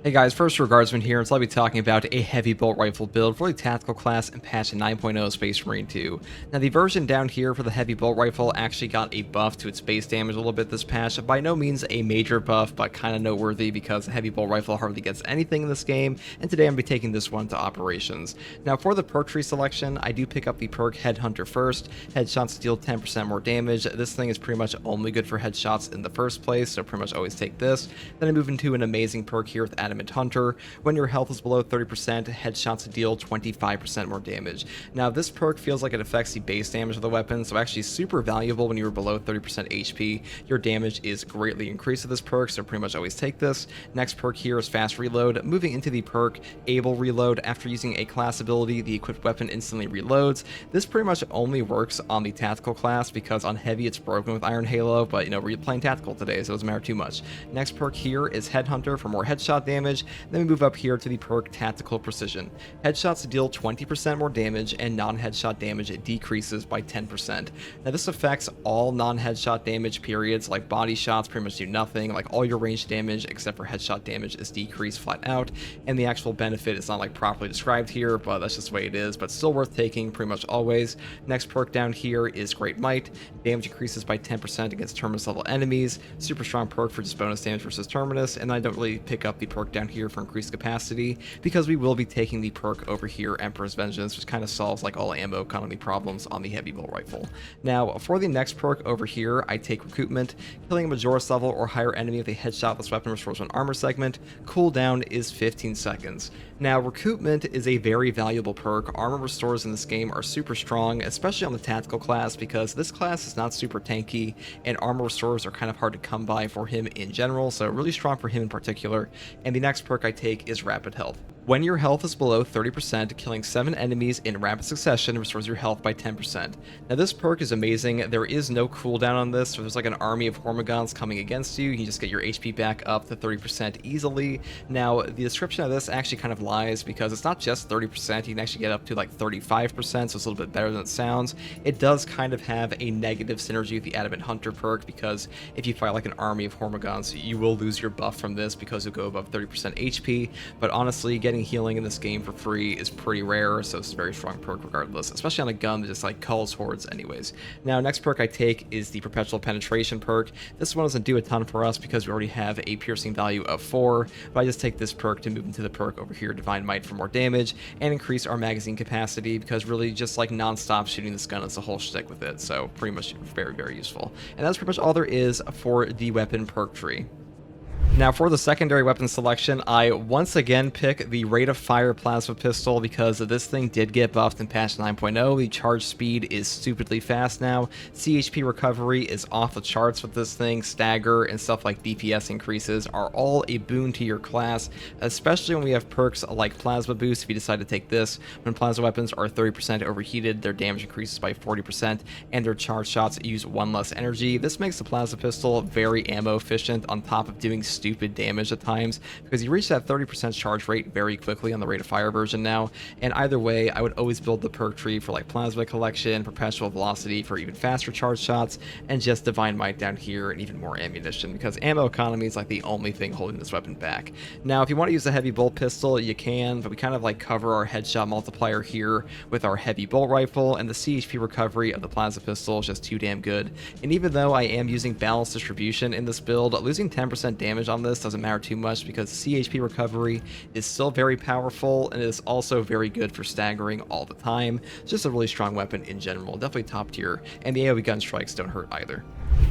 Hey guys, first Regardsman here, and so I'll be talking about a heavy bolt rifle build for the tactical class in patch 9.0 Space Marine 2. Now the version down here for the heavy bolt rifle actually got a buff to its base damage a little bit this patch, by no means a major buff, but kind of noteworthy because the heavy bolt rifle hardly gets anything in this game, and today I'm going to be taking this one to operations. Now for the perk tree selection, I do pick up the perk Headhunter first. Headshots deal 10% more damage. This thing is pretty much only good for headshots in the first place, so pretty much always take this. Then I move into an amazing perk here with Adamant Hunter. When your health is below 30%, headshots deal 25% more damage. Now this perk feels like it affects the base damage of the weapon, so actually super valuable when you're below 30% HP. Your damage is greatly increased with this perk, so pretty much always take this. Next perk here is Fast Reload. Moving into the perk Able Reload, after using a class ability, the equipped weapon instantly reloads. This pretty much only works on the tactical class because on heavy it's broken with Iron Halo, but we're playing tactical today, so it doesn't matter too much. Next perk here is Headhunter for more headshot damage. Then we move up here to the perk Tactical Precision. Headshots deal 20% more damage, and non-headshot damage decreases by 10%. Now this affects all non-headshot damage periods, like body shots pretty much do nothing, like all your ranged damage except for headshot damage is decreased flat out, and the actual benefit is not like properly described here, but that's just the way it is, but still worth taking pretty much always. Next perk down here is Great Might. Damage increases by 10% against Terminus level enemies. Super strong perk for just bonus damage versus Terminus, and I don't really pick up the perk down here for increased capacity because we will be taking the perk over here, Emperor's Vengeance, which kind of solves like all ammo economy problems on the heavy bolt rifle. Now for the next perk over here, I take Recoupment. Killing a Majoris level or higher enemy with a headshot this weapon restores one armor segment. Cooldown is 15 seconds. Now Recoupment is a very valuable perk. Armor restores in this game are super strong, especially on the tactical class, because this class is not super tanky and armor restores are kind of hard to come by for him in general, so really strong for him in particular. And the next perk I take is Rapid Health. When your health is below 30%, killing 7 enemies in rapid succession restores your health by 10%. Now this perk is amazing. There is no cooldown on this, so there's like an army of Hormigons coming against you. You can just get your HP back up to 30% easily. Now the description of this actually kind of lies because it's not just 30%, you can actually get up to like 35%, so it's a little bit better than it sounds. It does kind of have a negative synergy with the Adamant Hunter perk because if you fight like an army of Hormigons, you will lose your buff from this because you'll go above 30% HP, but honestly, getting healing in this game for free is pretty rare, so it's a very strong perk regardless, especially on a gun that just like culls hordes anyways. Now next perk I take is the Perpetual Penetration perk. This one doesn't do a ton for us because we already have a piercing value of 4, but I just take this perk to move into the perk over here, Divine Might, for more damage and increase our magazine capacity because really just like non-stop shooting this gun is a whole shtick with it, so pretty much very useful. And that's pretty much all there is for the weapon perk tree. Now for the secondary weapon selection, I once again pick the Rate of Fire Plasma Pistol because this thing did get buffed in patch 9.0. The charge speed is stupidly fast now. CHP recovery is off the charts with this thing. Stagger and stuff like DPS increases are all a boon to your class, especially when we have perks like Plasma Boost. If you decide to take this, when plasma weapons are 30% overheated, their damage increases by 40% and their charge shots use 1 less energy. This makes the Plasma Pistol very ammo efficient on top of doing stupid damage at times because you reach that 30% charge rate very quickly on the Rate of Fire version now. And either way, I would always build the perk tree for like Plasma Collection, Perpetual Velocity for even faster charge shots, and just Divine Might down here and even more ammunition because ammo economy is like the only thing holding this weapon back. Now if you want to use a heavy bolt pistol, you can, but we kind of like cover our headshot multiplier here with our heavy bolt rifle, and the CHP recovery of the Plasma Pistol is just too damn good. And even though I am using balanced distribution in this build, losing 10% damage on this doesn't matter too much because CHP recovery is still very powerful and is also very good for staggering all the time. It's just a really strong weapon in general, definitely top tier, and the AoE gun strikes don't hurt either.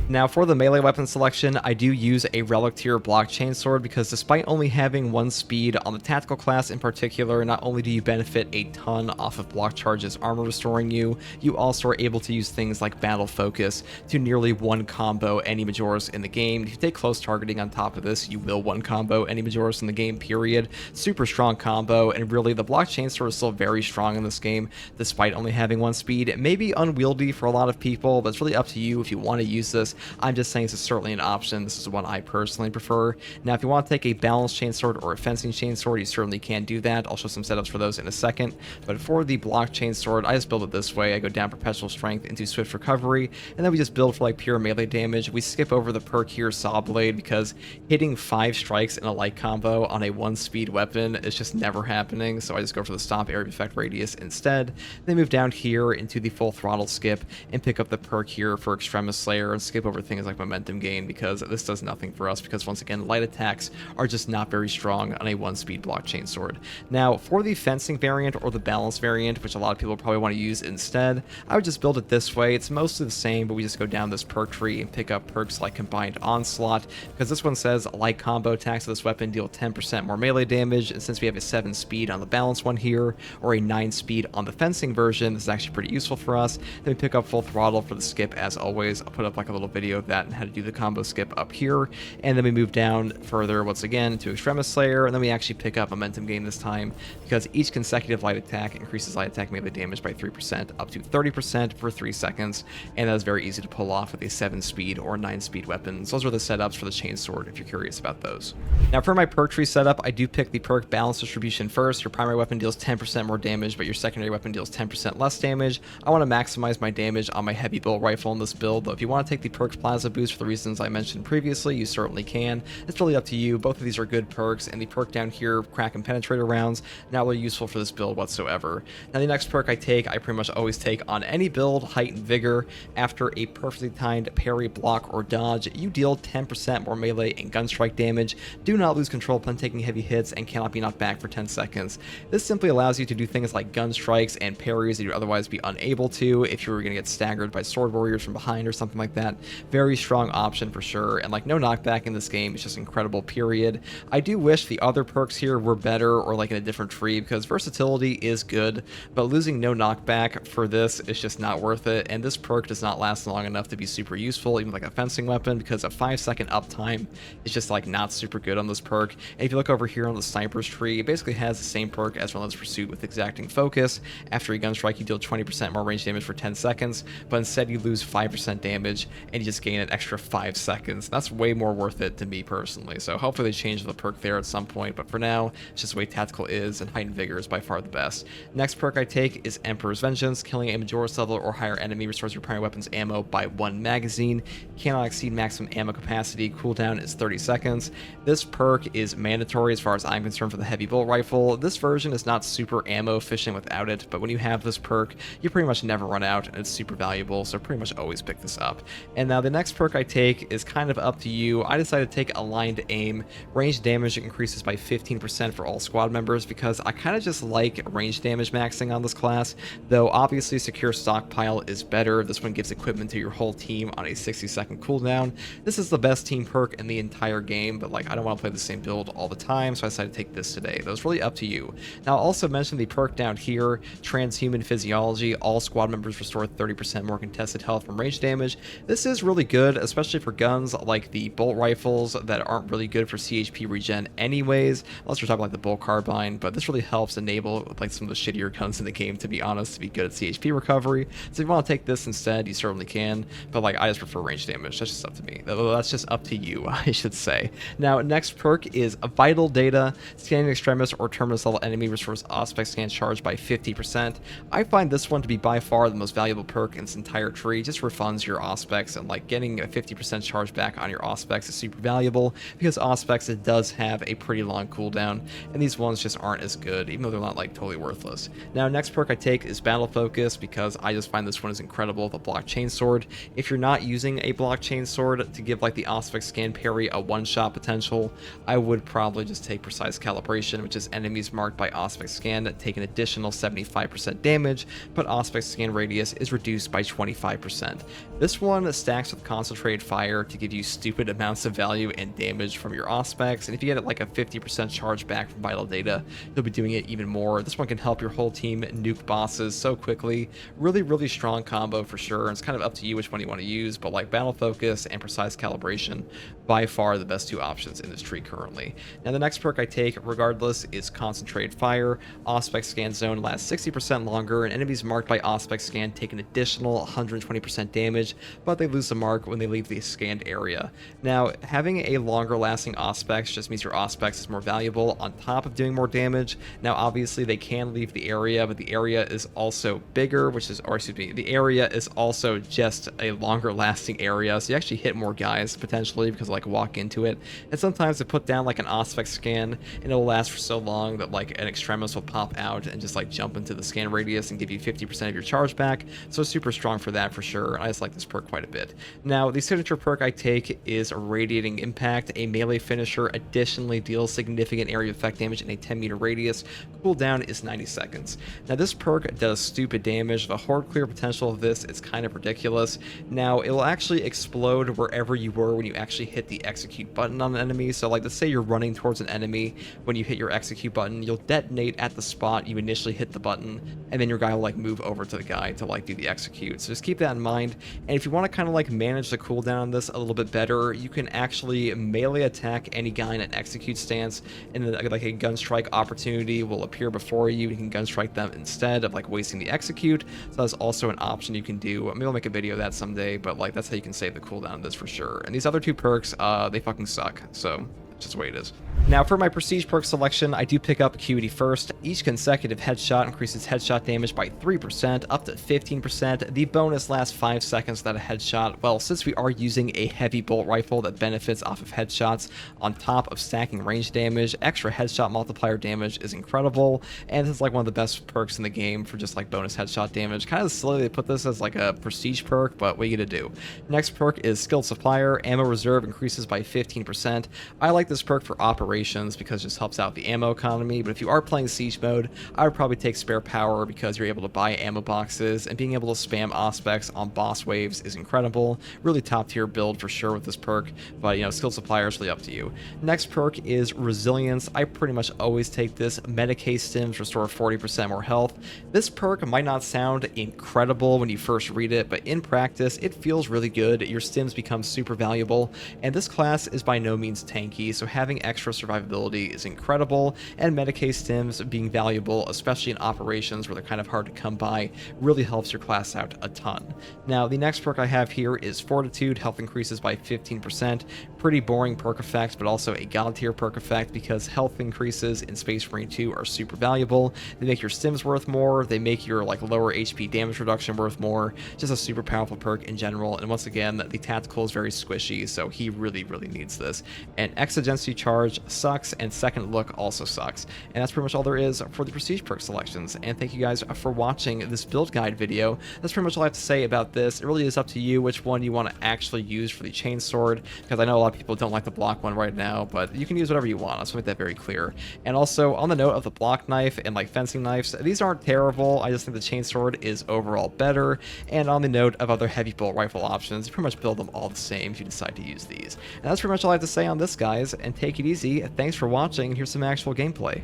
Now for the melee weapon selection, I do use a Relic Tier Blockchain Sword because despite only having 1 speed on the tactical class in particular, not only do you benefit a ton off of block charges armor restoring you, you also are able to use things like Battle Focus to nearly 1 combo any Majoris in the game. If you take close targeting on top of this, you will 1 combo any Majoris in the game, period. Super strong combo, and really the Blockchain Sword is still very strong in this game despite only having 1 speed. It may be unwieldy for a lot of people, but it's really up to you if you want to use this. I'm just saying this is certainly an option. This is one I personally prefer. Now, if you want to take a balanced chainsword or a fencing chainsword, you certainly can do that. I'll show some setups for those in a second. But for the block chainsword, I just build it this way. I go down Perpetual Strength into Swift Recovery, and then we just build for like pure melee damage. We skip over the perk here, Saw Blade, because hitting 5 strikes in a light combo on a 1-speed weapon is just never happening, so I just go for the stop area effect radius instead. Then move down here into the full throttle skip and pick up the perk here for Extremis Slayer and skip over things like momentum gain, because this does nothing for us, because once again, light attacks are just not very strong on a 1-speed blockchain sword. Now, for the fencing variant or the balance variant, which a lot of people probably want to use instead, I would just build it this way. It's mostly the same, but we just go down this perk tree and pick up perks like Combined Onslaught, because this one says light combo attacks of this weapon deal 10% more melee damage, and since we have a 7 speed on the balance one here, or a 9 speed on the fencing version, this is actually pretty useful for us. Then we pick up full throttle for the skip as always. I'll put up like a little video of that and how to do the combo skip up here, and then we move down further once again to Extremis Slayer, and then we actually pick up momentum gain this time, because each consecutive light attack increases light attack melee damage by 3% up to 30% for 3 seconds, and that is very easy to pull off with a 7 speed or 9 speed weapons. Those are the setups for the chainsword if you're curious about those. Now for my perk tree setup, I do pick the perk balance distribution first. Your primary weapon deals 10% more damage, but your secondary weapon deals 10% less damage. I want to maximize my damage on my heavy bolt rifle in this build, though if you want to take the perks plaza boost for the reasons I mentioned previously, you certainly can. It's really up to you. Both of these are good perks, and the perk down here, crack and penetrator rounds, not really useful for this build whatsoever. Now the next perk I pretty much always take on any build, Heightened Vigor. After a perfectly timed parry, block, or dodge, you deal 10% more melee and gun strike damage, do not lose control upon taking heavy hits, and cannot be knocked back for 10 seconds. This simply allows you to do things like gun strikes and parries that you'd otherwise be unable to if you were going to get staggered by sword warriors from behind or something like that. Very strong option for sure, and like no knockback in this game is just incredible, period. I do wish the other perks here were better or like in a different tree, because versatility is good, but losing no knockback for this is just not worth it, and this perk does not last long enough to be super useful, even like a fencing weapon, because a 5-second uptime is just like not super good on this perk. And if you look over here on the sniper's tree, it basically has the same perk as Relentless Pursuit with Exacting Focus. After a gun strike, you deal 20% more range damage for 10 seconds, but instead you lose 5% damage and you just gain an extra 5 seconds. That's way more worth it to me personally, so hopefully they change the perk there at some point, but for now, it's just the way Tactical is, and Heightened Vigor is by far the best. Next perk I take is Emperor's Vengeance. Killing a Majoris level or higher enemy restores your primary weapon's ammo by 1 magazine. Cannot exceed maximum ammo capacity. Cooldown is 30 seconds. This perk is mandatory as far as I'm concerned for the heavy bolt rifle. This version is not super ammo efficient without it, but when you have this perk, you pretty much never run out, and it's super valuable, so pretty much always pick this up. And now the next perk I take is kind of up to you. I decided to take Aligned Aim. Range damage increases by 15% for all squad members, because I kind of just like range damage maxing on this class, though obviously Secure Stockpile is better. This one gives equipment to your whole team on a 60-second cooldown. This is the best team perk in the entire game, but like I don't want to play the same build all the time, so I decided to take this today. That was really up to you. Now I'll also mention the perk down here, Transhuman Physiology. All squad members restore 30% more contested health from range damage. This is really good, especially for guns like the bolt rifles that aren't really good for CHP regen anyways, unless you're talking like the bolt carbine, but this really helps enable like some of the shittier guns in the game, to be honest, to be good at CHP recovery. So if you want to take this instead, you certainly can, but like I just prefer range damage. That's just up to me. That's just up to you, I should say. Now next perk is Vital Data. Scanning Extremis or Terminus level enemy restores Auspex scan charge by 50%. I find this one to be by far the most valuable perk in this entire tree. It just refunds your Auspex, and like getting a 50% charge back on your Auspex is super valuable, because Auspex, it does have a pretty long cooldown, and these ones just aren't as good, even though they're not like totally worthless. Now next perk I take is Battle Focus, because I just find this one is incredible, the blockchain sword. If you're not using a blockchain sword to give like the Auspex scan parry a one-shot potential, I would probably just take Precise Calibration, which is enemies marked by Auspex scan that take an additional 75% damage, but Auspex scan radius is reduced by 25%. This one stacks with Concentrated Fire to give you stupid amounts of value and damage from your Auspex, and if you get like a 50% charge back from Vital Data, you'll be doing it even more. This one can help your whole team nuke bosses so quickly. Really strong combo for sure, and it's kind of up to you which one you want to use, but like Battle Focus and Precise Calibration, by far the best two options in this tree currently. Now the next perk I take, regardless, is Concentrated Fire. Auspex scan zone lasts 60% longer, and enemies marked by Auspex scan take an additional 120% damage, but they lose the mark when they leave the scanned area. Now, having a longer lasting Auspex just means your Auspex is more valuable on top of doing more damage. Now, obviously, they can leave the area, but the area is also bigger, the area is also just a longer lasting area, so you actually hit more guys potentially, because like walk-in into it. And sometimes they put down like an Auspex scan, and it'll last for so long that like an Extremis will pop out and just like jump into the scan radius and give you 50% of your charge back. So super strong for that for sure. I just like this perk quite a bit. Now, the signature perk I take is Radiating Impact. A melee finisher additionally deals significant area effect damage in a 10-meter radius. Cooldown is 90 seconds. Now, this perk does stupid damage. The horde clear potential of this is kind of ridiculous. Now, it will actually explode wherever you were when you actually hit the execute button on an enemy. So, like, let's say you're running towards an enemy. When you hit your execute button, you'll detonate at the spot you initially hit the button, and then your guy will like move over to the guy to like do the execute. So just keep that in mind. And if you want to kind of like manage the cooldown on this a little bit better, you can actually melee attack any guy in an execute stance, and then like a gunstrike opportunity will appear before you. You can gunstrike them instead of like wasting the execute. So that's also an option you can do. Maybe I'll make a video of that someday, but like that's how you can save the cooldown on this for sure. And these other two perks, they fucking suck. So that's just the way it is. Now, for my prestige perk selection, I do pick up Acuity first. Each consecutive headshot increases headshot damage by 3%, up to 15%. The bonus lasts 5 seconds without a headshot. Well, since we are using a heavy bolt rifle that benefits off of headshots on top of stacking range damage, extra headshot multiplier damage is incredible, and this is like one of the best perks in the game for just like bonus headshot damage. Kind of silly they put this as like a prestige perk, but what are you gonna do? Next perk is Skilled Supplier. Ammo reserve increases by 15%. I like this perk for operations because it just helps out the ammo economy, but if you are playing siege mode, I would probably take Spare Power because you're able to buy ammo boxes, and being able to spam Auspex on boss waves is incredible. Really top tier build for sure with this perk, but you know, Skilled Supplier is really up to you. Next perk is Resilience. I pretty much always take this. Medicae stims restore 40% more health. This perk might not sound incredible when you first read it, but in practice it feels really good. Your stims become super valuable, and this class is by no means tanky, so having extra survivability is incredible, and Medicae stims being valuable, especially in operations where they're kind of hard to come by, really helps your class out a ton. Now, the next perk I have here is Fortitude. Health increases by 15%. Pretty boring perk effect, but also a god tier perk effect because health increases in Space Marine 2 are super valuable. They make your stims worth more, they make your like lower HP damage reduction worth more. Just a super powerful perk in general, and once again, the tactical is very squishy, so he really needs this. And Exigency Charge sucks, and Second Look also sucks. And that's pretty much all there is for the prestige perk selections. And thank you guys for watching this build guide video. That's pretty much all I have to say about this. It really is up to you which one you want to actually use for the chainsword, because I know a lot of people don't like the block one right now, but you can use whatever you want. Let's make that very clear. And also, on the note of the block knife and like fencing knives, these aren't terrible. I just think the chainsword is overall better. And on the note of other heavy bolt rifle options, you pretty much build them all the same if you decide to use these. And that's pretty much all I have to say on this, guys, and take it easy. Thanks for watching. Here's some actual gameplay.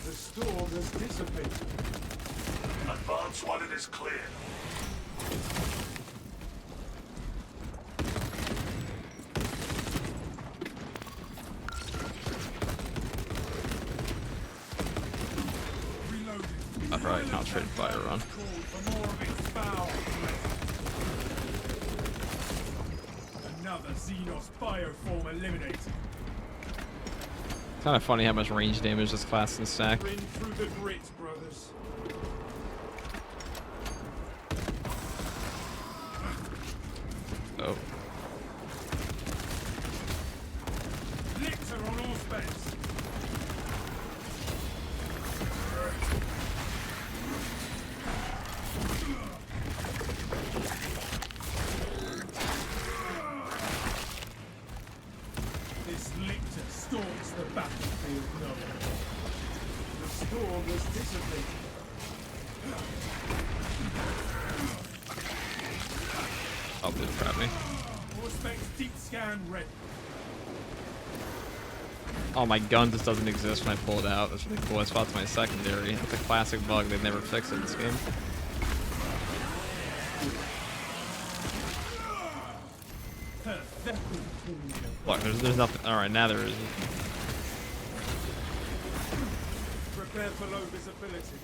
The storm has dissipated. Advance while it is clear. I'd probably concentrated fire run. Another Xenos bioform eliminated. It's kind of funny how much range damage this class can stack. Rin through the grit, brothers. Oh. Lictor on all space. This lictor stalks the battlefield known. The storm has dissipated. Oh, dude, trap me. Auspex deep scan ready. Oh, my gun just doesn't exist when I pull it out. That's really cool. I spot my secondary. It's a classic bug. They've never fixed in this game. Look, there's nothing. Alright, now there is. Prepare for low visibility.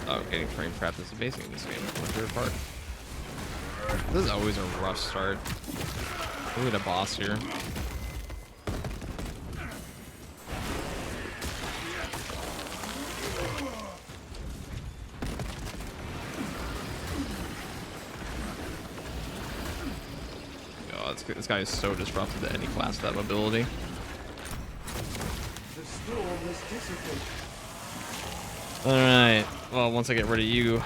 Oh, getting frame trapped is amazing in this game. My favorite part. This is always a rough start. Look at a boss here. This guy is so disruptive to any class of that mobility. The storm has dissipated. Alright, well, once I get rid of you,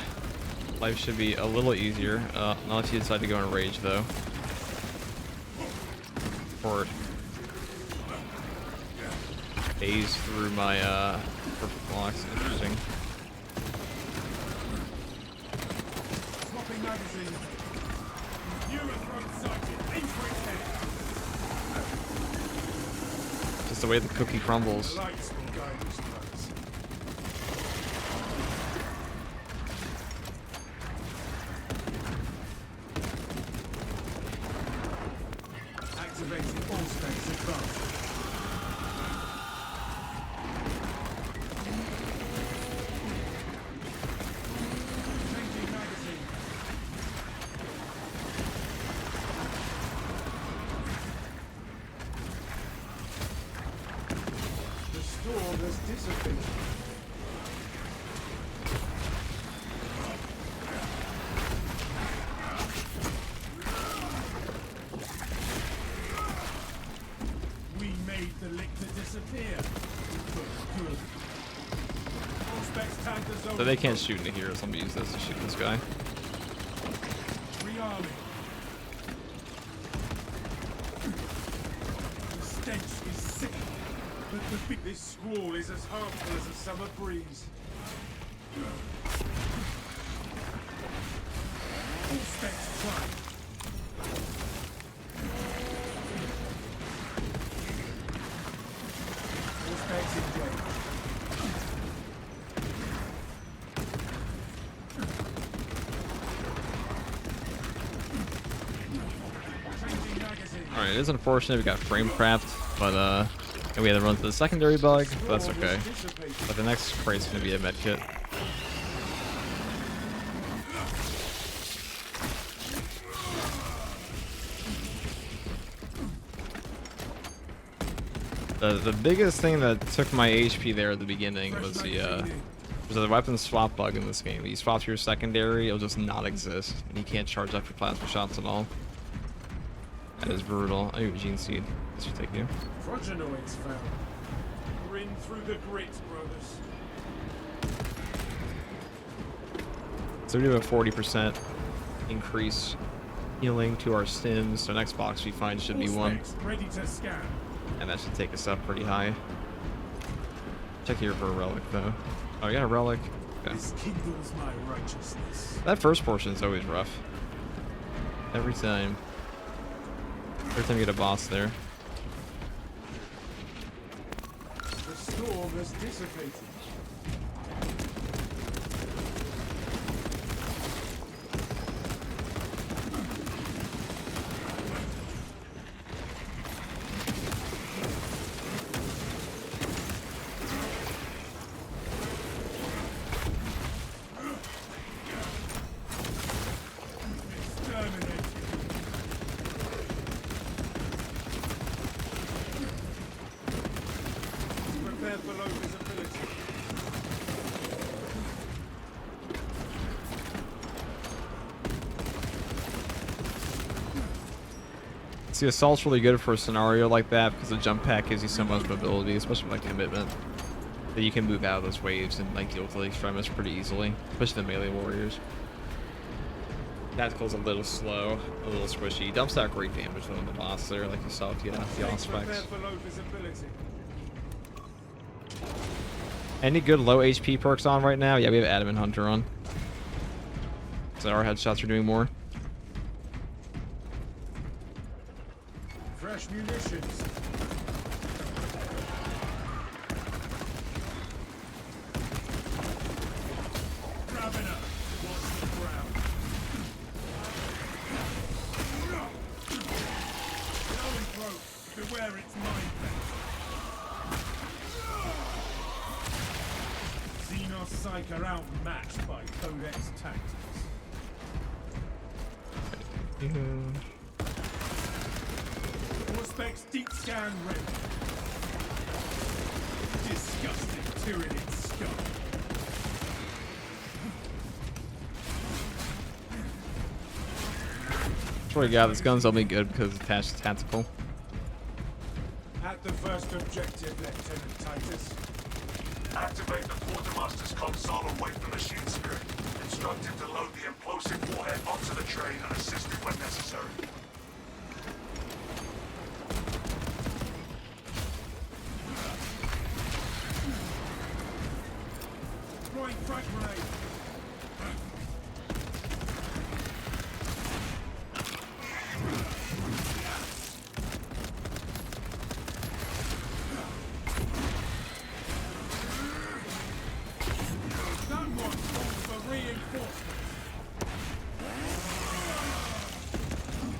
life should be a little easier. Not if you decide to go in rage, though. Or phase through my perfect blocks. Interesting. Swapping magazine. Eurothrone sighted. Aim for its head. Just the way the cookie crumbles. The lights will guide us through. Activating all specs advanced. Changing magazine. The storm has dissipated. We made the lictor disappear. Good. All specs tagged as So they can't shoot into here, so I'm gonna use this to shoot this guy. rearming. The stench is sick. This squall is as harmful as a summer breeze. All specs tried. All specs engaged. Changing magazine. Alright, it is unfortunate we got frame craft, but and we had to run to the secondary bug, but that's okay. But the next crate's gonna be a medkit. The biggest thing that took my HP there at the beginning was there's a weapon swap bug in this game. You swap to your secondary, it'll just not exist, and you can't charge up your plasma shots at all. That is brutal. Oh, Gene Seed. This should take you. Progenoids found. Grin through the grit, brothers. So we do a 40% increase healing to our stims. So next box we find should be All one, specs ready to scan. and that should take us up pretty high. Check here for a relic though. Oh, we got a relic. Okay. This kindles my righteousness. That first portion is always rough. Every time. Every time you get a boss there. The storm has dissipated. Exterminate. Prepare for low visibility. See, Assault's really good for a scenario like that because the jump pack gives you so much mobility, especially like commitment, that you can move out of those waves and like deal with the extremists pretty easily, especially the melee warriors. Tactical's a little slow, a little squishy. Dumps out great damage though in the boss there, like you saw with the Prepare Auspex. for low visibility. Any good low HP perks on right now? Yeah, we have Adamant Hunter on. So our headshots are doing more. Fresh munitions. Grabbing her. Watch the ground. Going throat. Beware its mind bent. Xenos Psych are outmatched by Codex tactics. Auspex deep scan ready. Disgusting Tyranid scum. Swear to God, this gun's only good because it's attached to tactical. At the first objective, Lieutenant Titus. Activate the quartermaster's console and wait for machine spirit. Instruct him to load the implosive warhead onto the train and assist you when necessary. Throwing frag grenade. That one calls for reinforcements.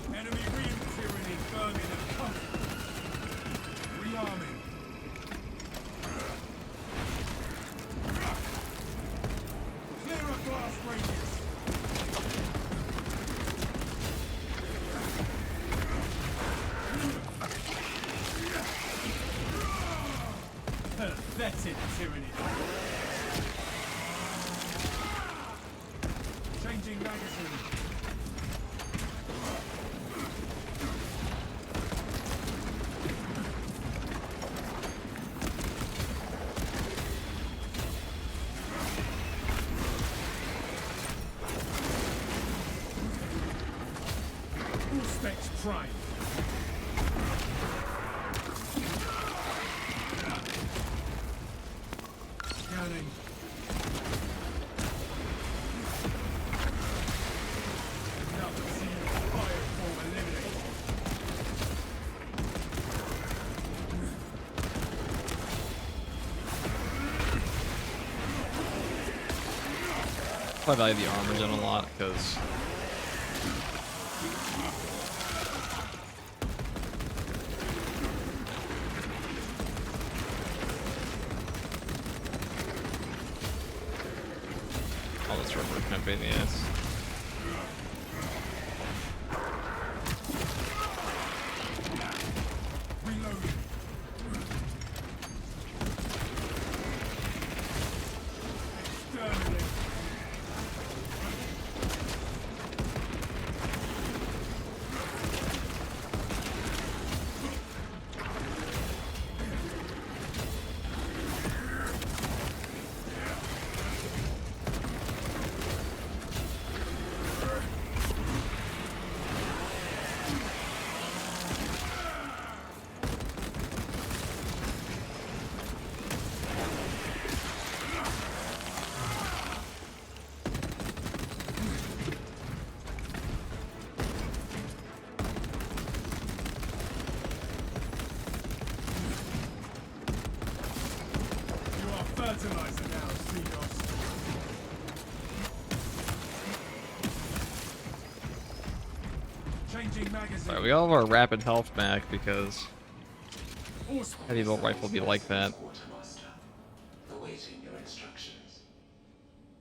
Enemy re-interior in Birmingham and Comfort. Rearming. Clear a blast radius. Pathetic tyranny. Changing magazine. Full specs prime. Scanning. Now see fire form eliminated. I value the armor gen a lot because all this rubber kind of pain in the ass. Reloading. Exterminate. You are fertilizer now, Xenos. Changing magazine. Alright, we all have our rapid health back because Horse- heavy bolt rifle be like that. Quartermaster, awaiting your instructions.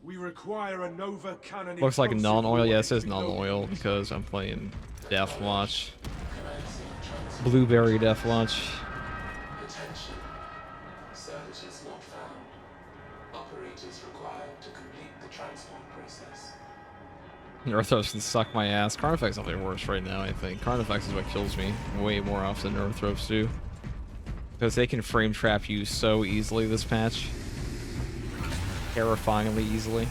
We require a Nova cannon. Looks like a explosive non-oil. Yeah, it warhead says to be loaded. non-oil because I'm playing Deathwatch. Blueberry Deathwatch. Attention. Services not found. Operators required to complete the transport process. Northrop's can suck my ass. Carnifex definitely worse right now, I think. Carnifex is what kills me way more often than Northrop's do. Because they can frame trap you so easily this patch. Terrifyingly easily.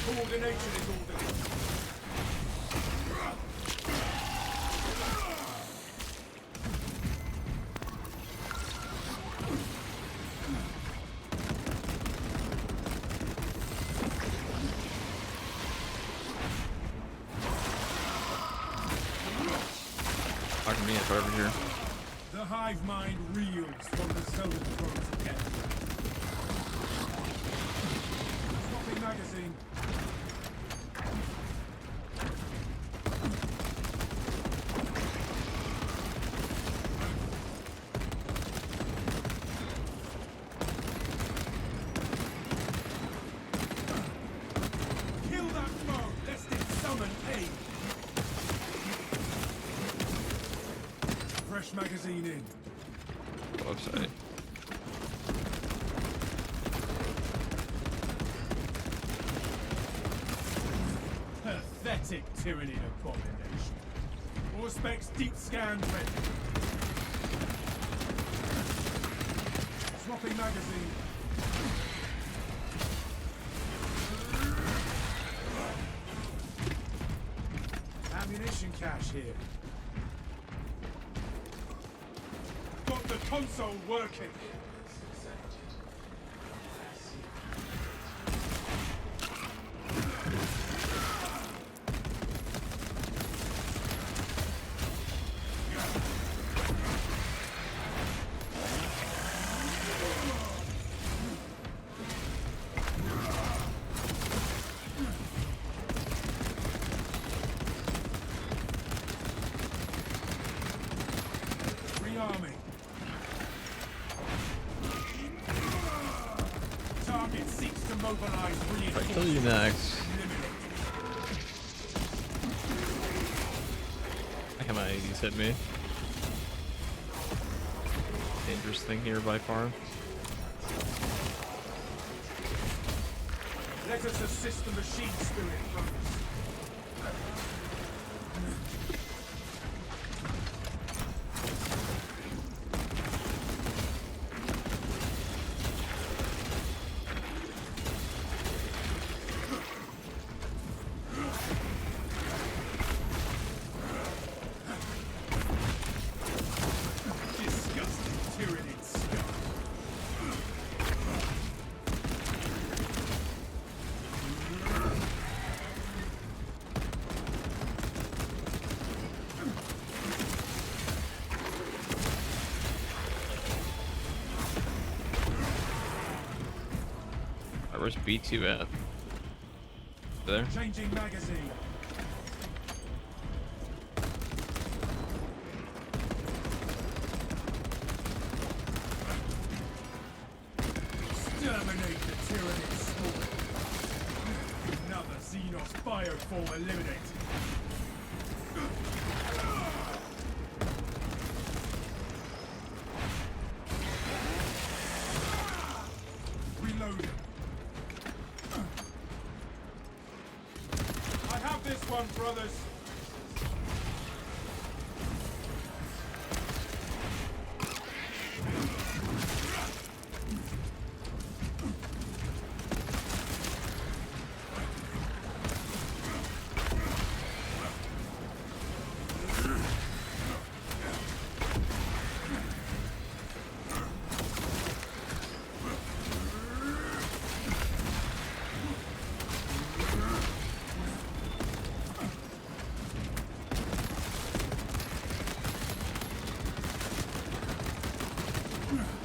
Coordination is ordered. Fucking me, it's over here. The hive mind reels from the Zelda throne's death. Swapping magazine. magazine in. Website. Pathetic tyranny abomination. All specs deep scan ready. Swapping magazine. Ammunition cache here. Got the console working. Army. Target seeks to mobilize I'll kill you next. Come on, he's hit me. Dangerous thing here by far. Let us assist the machine spirit, brothers. Where's B2 at? There? Changing magazine. Exterminate the tyrannic swarm. Another Xenos bioform eliminated. Reloading. I have this one, brothers.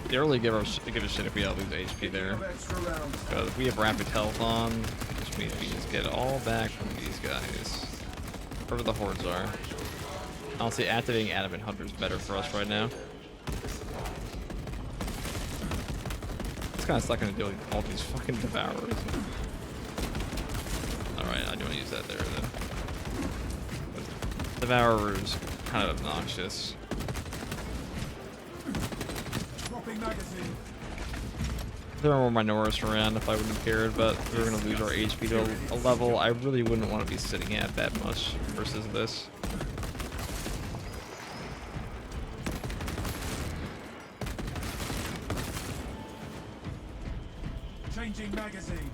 They don't really give a shit if we all lose HP there. Because we have rapid health on, which means we just get it all back from these guys. Wherever the hordes are. Honestly, activating Adamant Hunter is better for us right now. It's kind of stuck in a deal with all these fucking devourers. Alright, I do want to use that there then. But devourers kind of obnoxious. Magazine. There are more Minoris around if I wouldn't have cared, but if we were going to lose our HP to a level I really wouldn't want to be sitting at that much versus this. Changing magazine.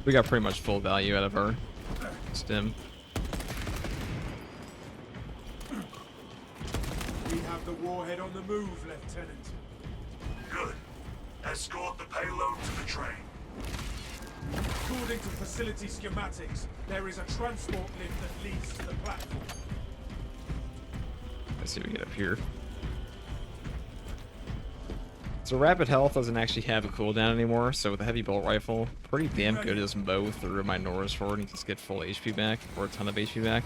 We got pretty much full value out of our stim. We have the warhead on the move, Lieutenant. Good. Escort the payload to the train. According to facility schematics, there is a transport lift that leads to the platform. Let's see if we get up here. So rapid health doesn't actually have a cooldown anymore, so with a heavy bolt rifle, pretty damn good as mow through my Norris forward and just get full HP back, or a ton of HP back.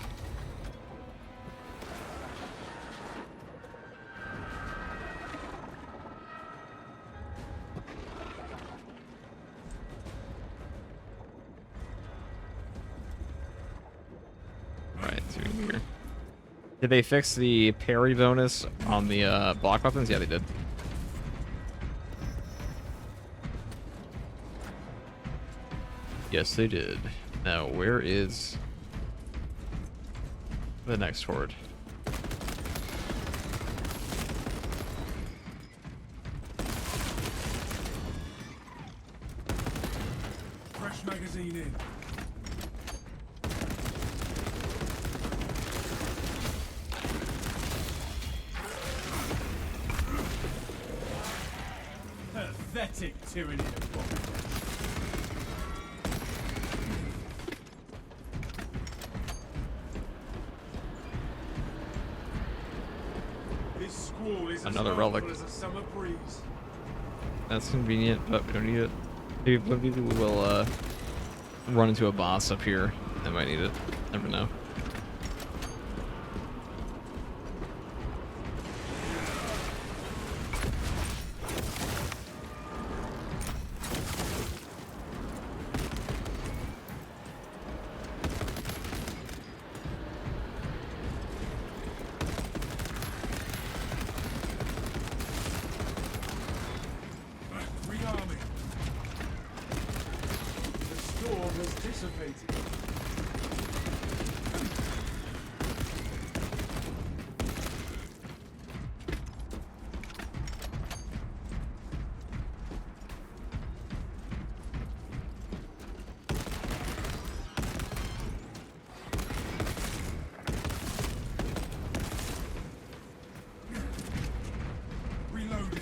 Did they fix the parry bonus on the block weapons? Yeah, they did. Yes, they did. Now, where is the next horde? Fresh magazine in. Pathetic tyranny of bodies. This squall is Another as relic. harmful as a summer breeze. That's convenient, but we don't need it. Maybe we will run into a boss up here. I might need it. Never know. Rearming. The storm has dissipated. Reloading.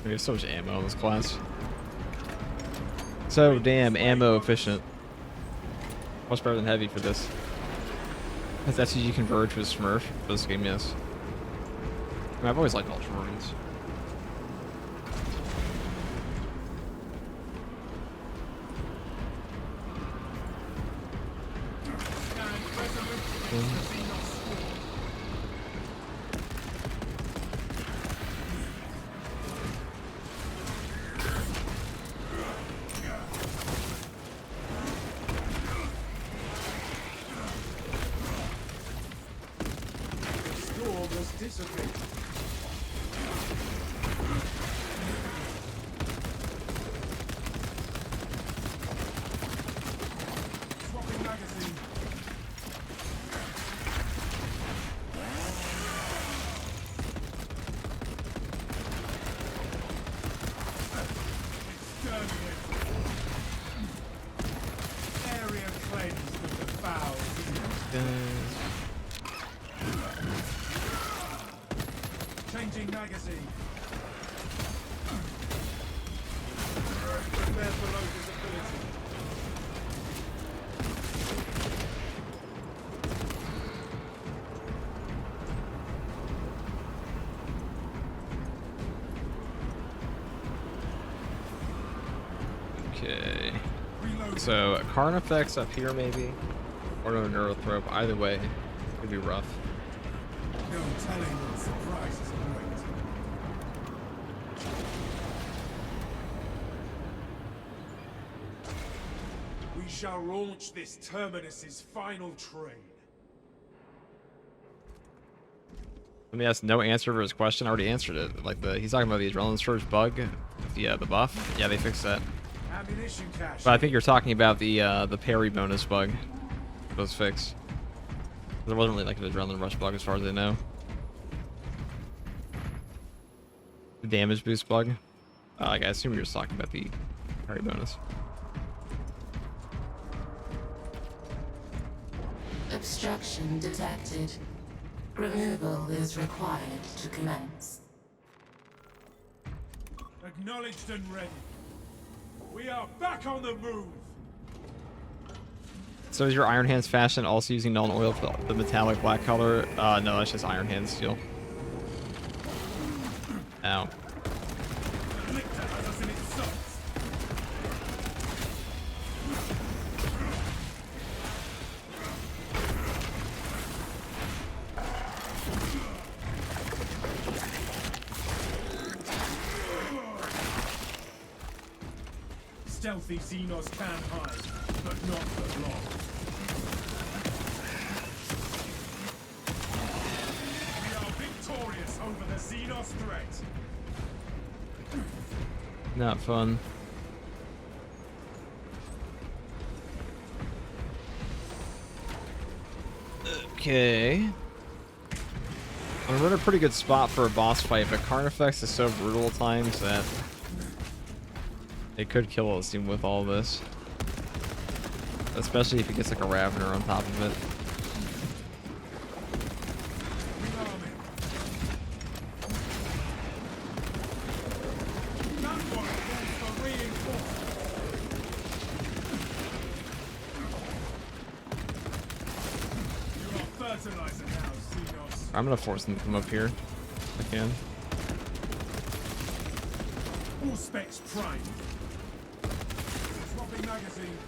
We have so much ammo in this class. So damn ammo efficient. Much better than heavy for this. Has SCG converge with Smurf for this game? Yes. I mean, I've always liked Ultramarines. Stand resolute against the Xenos squall. The storm has dissipated. Swapping magazine. Exterminate. Area cleansed of the foul. Changing magazine. Prepare for low visibility. Okay. Reload. So Carnifex up here maybe, or no Neurothrope. Either way, it'd be rough. No telling what surprises await. We shall launch this Terminus's final train. I mean, that's no answer for his question. I already answered it. Like he's talking about the adrenaline surge bug. Yeah, the buff. Yeah, they fixed that. Ammunition cache. But I think you're talking about the parry bonus bug. It was fixed. There wasn't really like an adrenaline rush bug as far as I know. The damage boost bug. Like I assume you're just talking about the parry bonus. Obstruction detected. Removal is required to commence. Acknowledged and ready. We are back on the move. So is your Iron Hands fashion also using Null Oil for the metallic black color? No, that's just Iron Hands steel. Ow. Lictor has us in its sights. Stealthy Xenos can hide, but not for long. We are victorious over the Xenos threat. Not fun. Okay. I'm in a pretty good spot for a boss fight, but Carnifex is so brutal at times that it could kill us even with all this. Especially if he gets like a Ravener on top of it. I'm gonna force him to come up here if I can. All specs prime. Swapping magazine.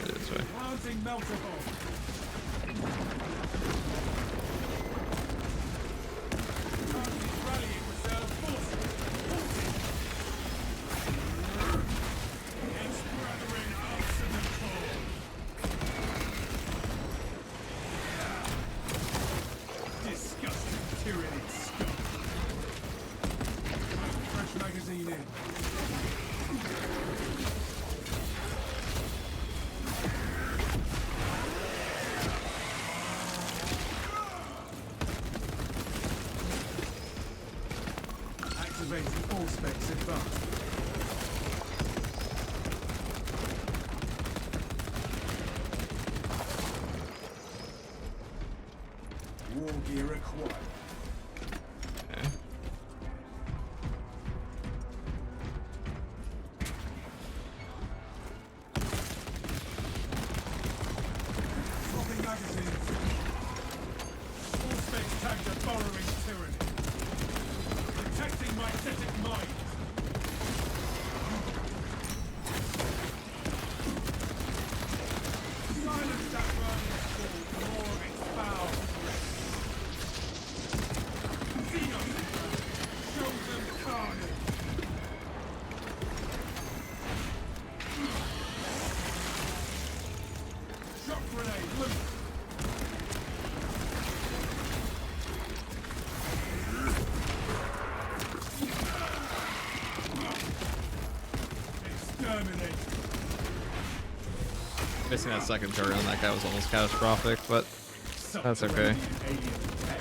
This way. Planting melter bomb. Rallying reserve forces. Activating all specs advanced. War gear acquired. Okay. Swapping magazines. All specs tagged a burrowing tyranny. Protecting my static mind. Silence that burning soul for more of its foul. Xenos, show them carnage. Shock grenade, loose. Exterminate. Missing that second turret on that guy was almost catastrophic, but that's okay. Alien tech.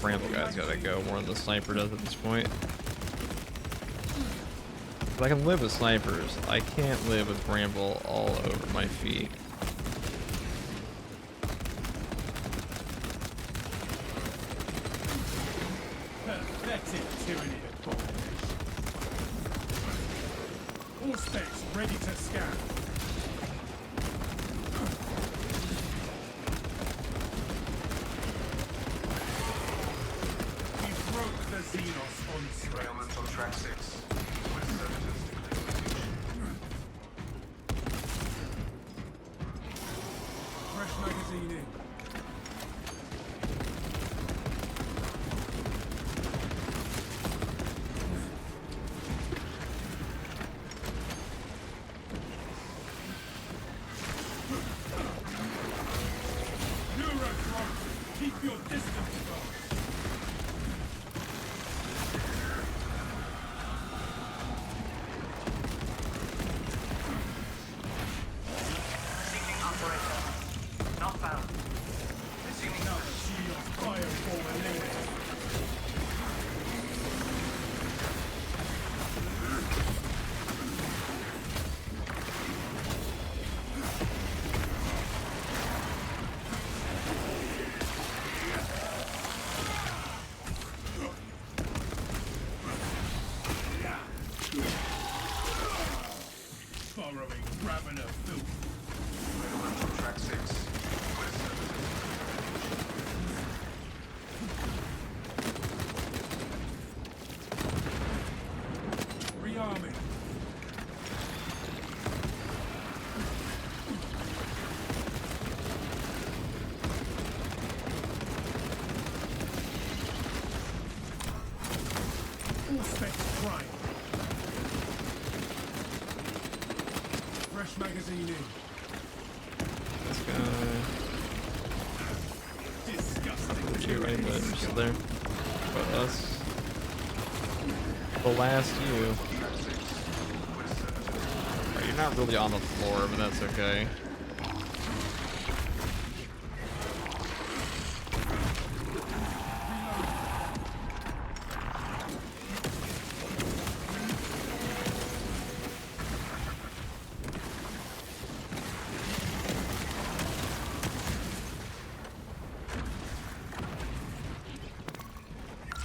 Bramble guy's gotta go more than the sniper does at this point. But I can live with snipers. I can't live with Bramble all over my feet. Pathetic tyranny. All specs ready to scan. We broke the Xenos on Derailment on track 6. West services declared. fresh magazine in. Eurotron, keep your distance, folks. Auspex Prime. Fresh magazine in. This guy. Disgusting. You right, but you're still there. But us. The last you. Alright, you're not really on the floor, but that's okay.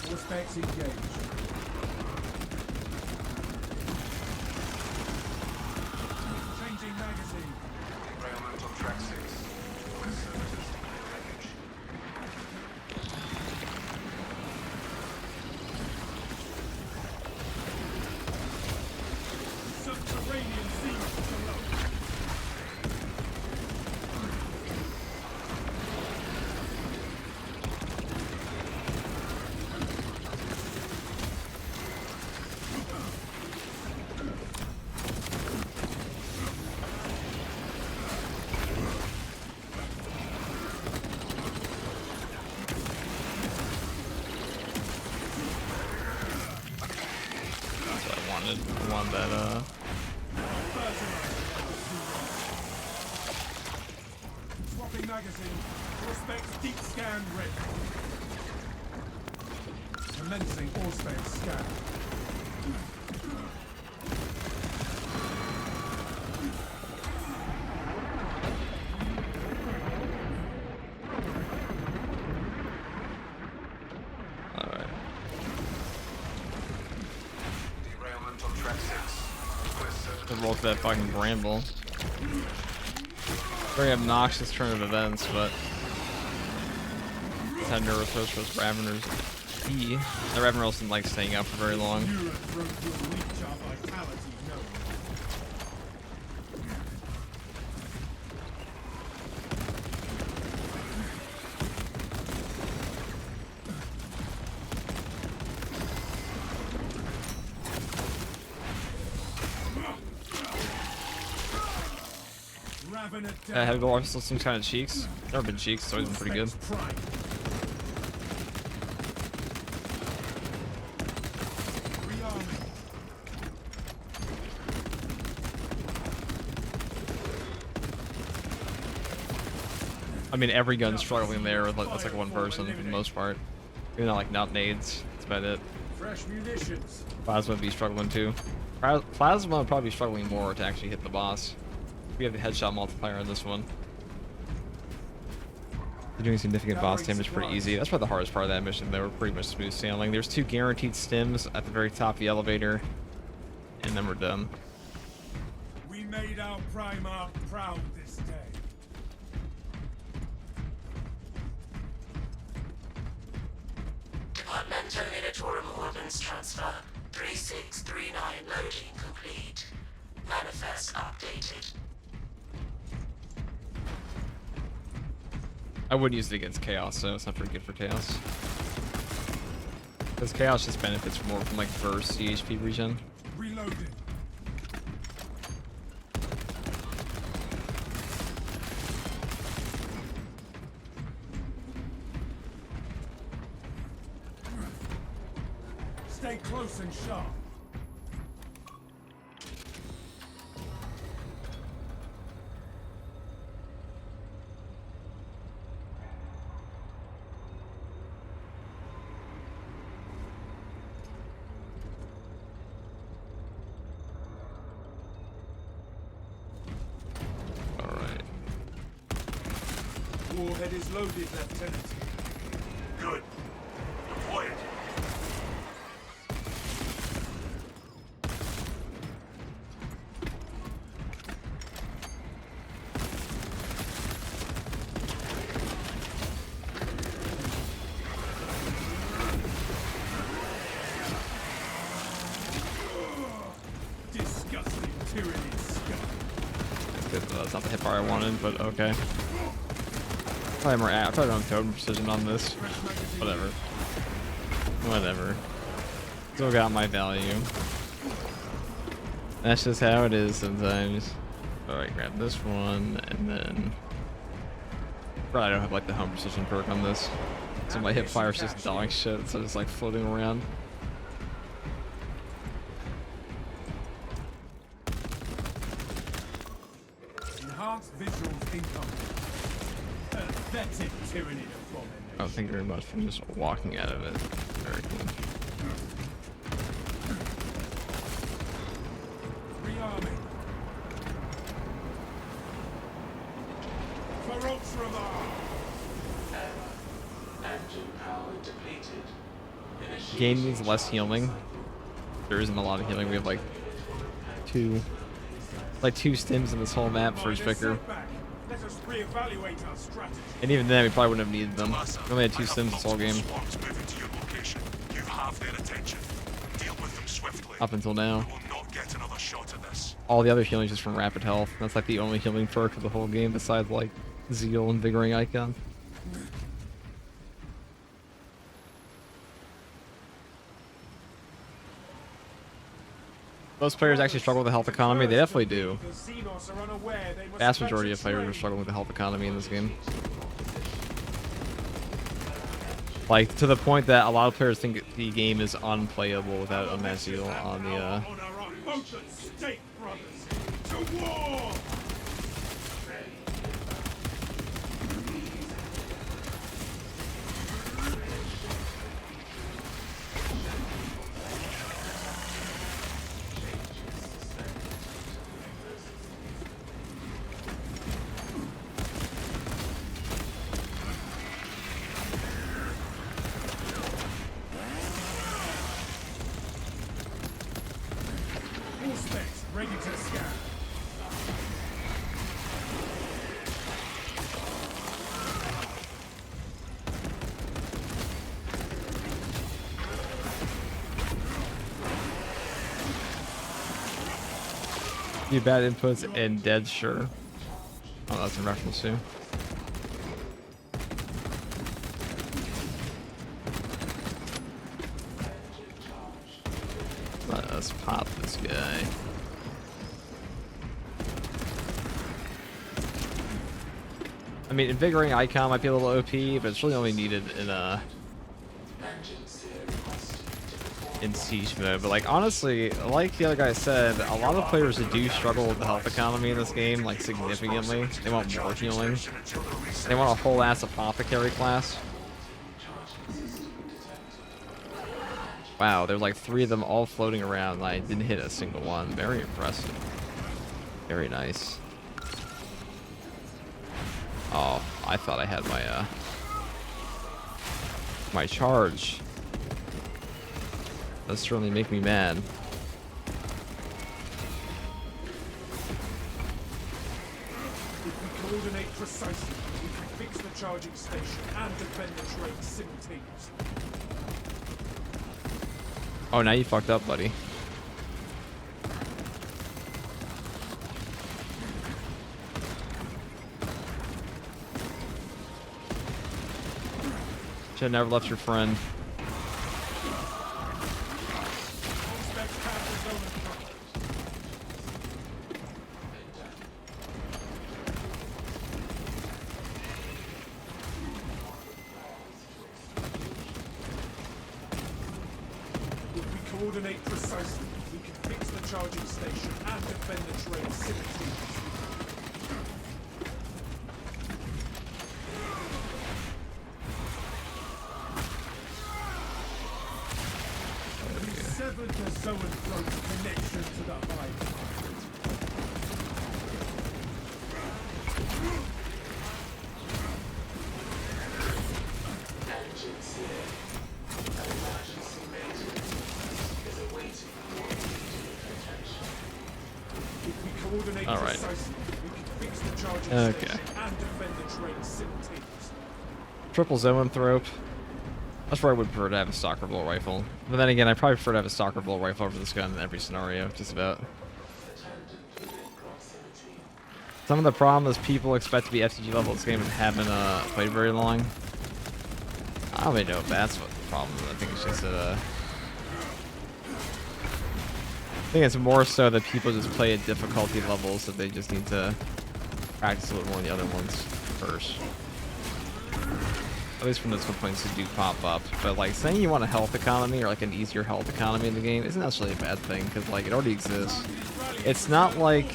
Auspex engaged. Changing magazine. Derailment on track 6. With services package. Subterranean seams below. That's what I wanted. I want that, Swapping magazine. Auspex deep scan ready. Commencing Auspex scan. alright. Derailment on track 6. With services Roll to that fucking bramble. Very obnoxious turn of events, but had Neurothos was Ravener's key. The Ravener also didn't like staying up for very long. Neuroth will reach our vitality node. Ravener down. Heavy Ball still seems kind of cheeks. Never been cheeks, so he's been pretty good. Auspex Prime. Rearming. I mean, every gun's struggling there with like, that's like one person for the most part. Even though like not nades, that's about it. Fresh munitions. Plasma would be struggling too. Plasma would probably be struggling more to actually hit the boss. We have the headshot multiplier on this one. Doing significant boss damage is pretty easy. That's probably the hardest part of that mission. They were pretty much smooth sailing. There's 2 guaranteed stims at the very top of the elevator, and then we're done. We made our Primarch proud this day. Departmental Minatorum Ordnance Transfer 3639 loading complete. Manifest updated. I wouldn't use it against Chaos, so it's not very good for Chaos. Because Chaos just benefits more from like burst CHP regen. Reloading. Stay close and sharp. Alright. Warhead is loaded, Lieutenant. Good. Deploy it. Disgusting tyranny scum. Good, that's not the hit bar I wanted, but okay. Probably more I probably don't have totem precision on this. Whatever. Whatever. Still got my value. That's just how it is sometimes. Alright, grab this one, and then... Probably don't have like the home precision perk on this. So my hip fire is just dog shit, so it's like floating around. Enhanced visuals incoming. Pathetic tyranny of formation. Oh, thank you very much for just walking out of it. Very cool. Rearming. Ferox Ramar. Engine power depleted. Game needs less healing. There isn't a lot of healing. We have like two stims in this whole map for his vicar. Let us reevaluate our strategy. And even then, we probably wouldn't have needed them. We only had 2 stims this whole game. Swarms moving to your location. You have their attention. Deal with them swiftly. Up until now. We will not get another shot at this. All the other healing is just from rapid health. That's like the only healing perk of the whole game besides like Zeal and Vigoring Icon. Most players actually struggle with the health economy. They definitely do. The Xenos are unaware they must Vast majority of fetch a players are train. struggling with the health economy in this game. Like, to the point that a lot of players think the game is unplayable without Unmasked Zeal on the, On our potent state, brothers. To war! Full specs, ready to scan. few bad inputs and dead sure. Oh, that's in reference to. Let's pop this guy. I mean, Invigorating Icon might be a little OP, but it's really only needed in siege mode. But like, honestly, like the other guy said, a lot of players do struggle with the health economy in this game, like significantly. They want more healing. They want a whole ass apothecary class. Wow, there's like 3 of them all floating around, and I didn't hit a single one. Very impressive. Very nice. Oh, I thought I had my my charge. That certainly make me mad. If we coordinate precisely, we can fix the charging station and defend the train simultaneously. Oh, now you fucked up, buddy. Should've never left your friend. If we coordinate precisely, we can fix the charging station and defend the train simultaneously. We severed the Zoanthrope's connection to the hive. All right. Okay. Triple Zoanthrope. That's where I would prefer to have a Stalker Bolt Rifle. But then again, I probably prefer to have a Stalker Bolt Rifle over this gun in every scenario, just about. Some of the problem is people expect to be FTG level this game and haven't played very long. I don't really know if that's what the problem is. I think it's just that think it's more so that people just play at difficulty levels that they just need to practice a little more than the other ones first. At least from those complaints that do pop up. But like saying you want a health economy or like an easier health economy in the game isn't necessarily a bad thing because like it already exists. It's not like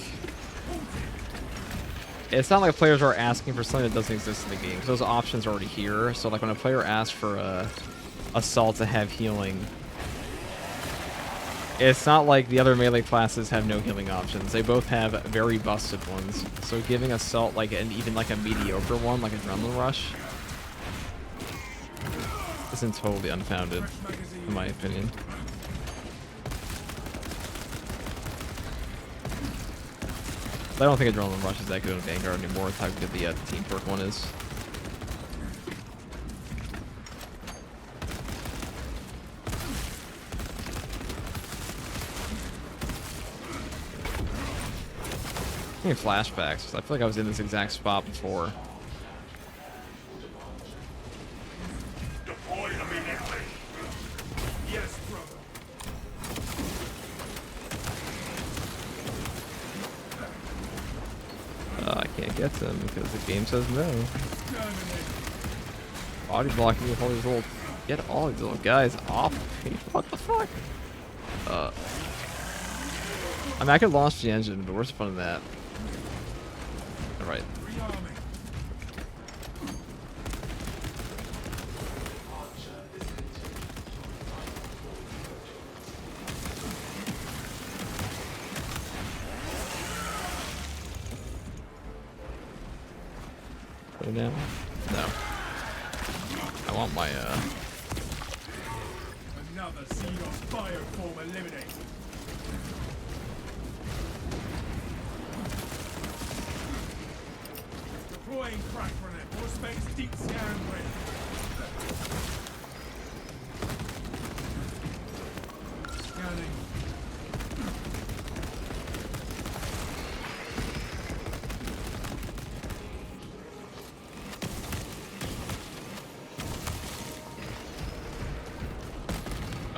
players are asking for something that doesn't exist in the game because those options are already here. So like when a player asks for a assault to have healing, it's not like the other melee classes have no healing options. They both have very busted ones. So giving assault like even like a mediocre one, like Adrenaline Rush, isn't totally unfounded, in my opinion. But I don't think Adrenaline Rush is that good in Vanguard anymore. It's how good the Team Perk one is. Any flashbacks? 'Cause I feel like I was in this exact spot before. Deploy immediately. Yes, brother. I can't get to them because the game says no. Exterminate. Body blocking with all these little... Get all these little guys off me. What the fuck? I mean, I could launch the engine, but where's the fun in that? Alright. Rearming. Go now? No. I want my, Another Xenos bioform eliminated. Deploying crack grenade. More space deep scan ready. Scanning.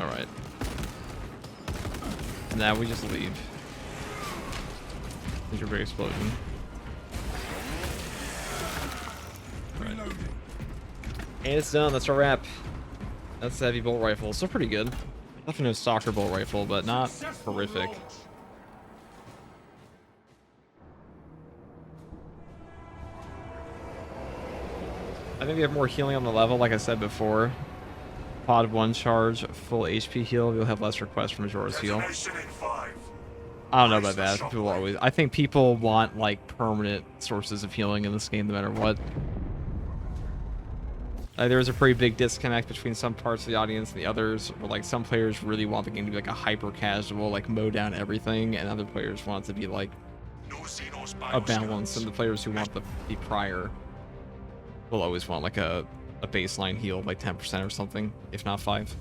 alright. Now we just leave. There's your big explosion. Reloading. And it's done. That's a wrap. That's the heavy bolt rifle. Still pretty good. Definitely no stalker bolt rifle, but not Successful horrific. launch. I think we have more healing on the level, like I said before. Pod 1 charge, full HP heal. You'll have less requests from Majora's Heal. Detonation in 5. I don't know about that. People always. I think people want like permanent sources of healing in this game, no matter what. There's a pretty big disconnect between some parts of the audience and the others. Where like some players really want the game to be like a hyper casual, like mow down everything, and other players want it to be like No Xenos a balance. And the players who want the prior will always want like a baseline heal of like 10% or something, if not 5.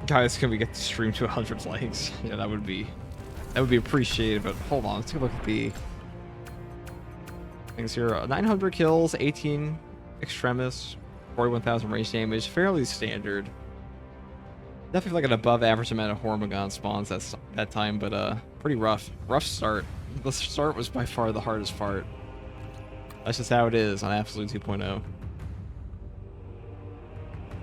Guys, can we get the stream to 100 likes? Yeah, that would be appreciated. But hold on, let's take a look at the things here. 900 kills, 18 extremis, 41,000 range damage, fairly standard. Definitely like an above average amount of Hormagon spawns that time, but pretty rough. Rough start. The start was by far the hardest part. That's just how it is on Absolute 2.0.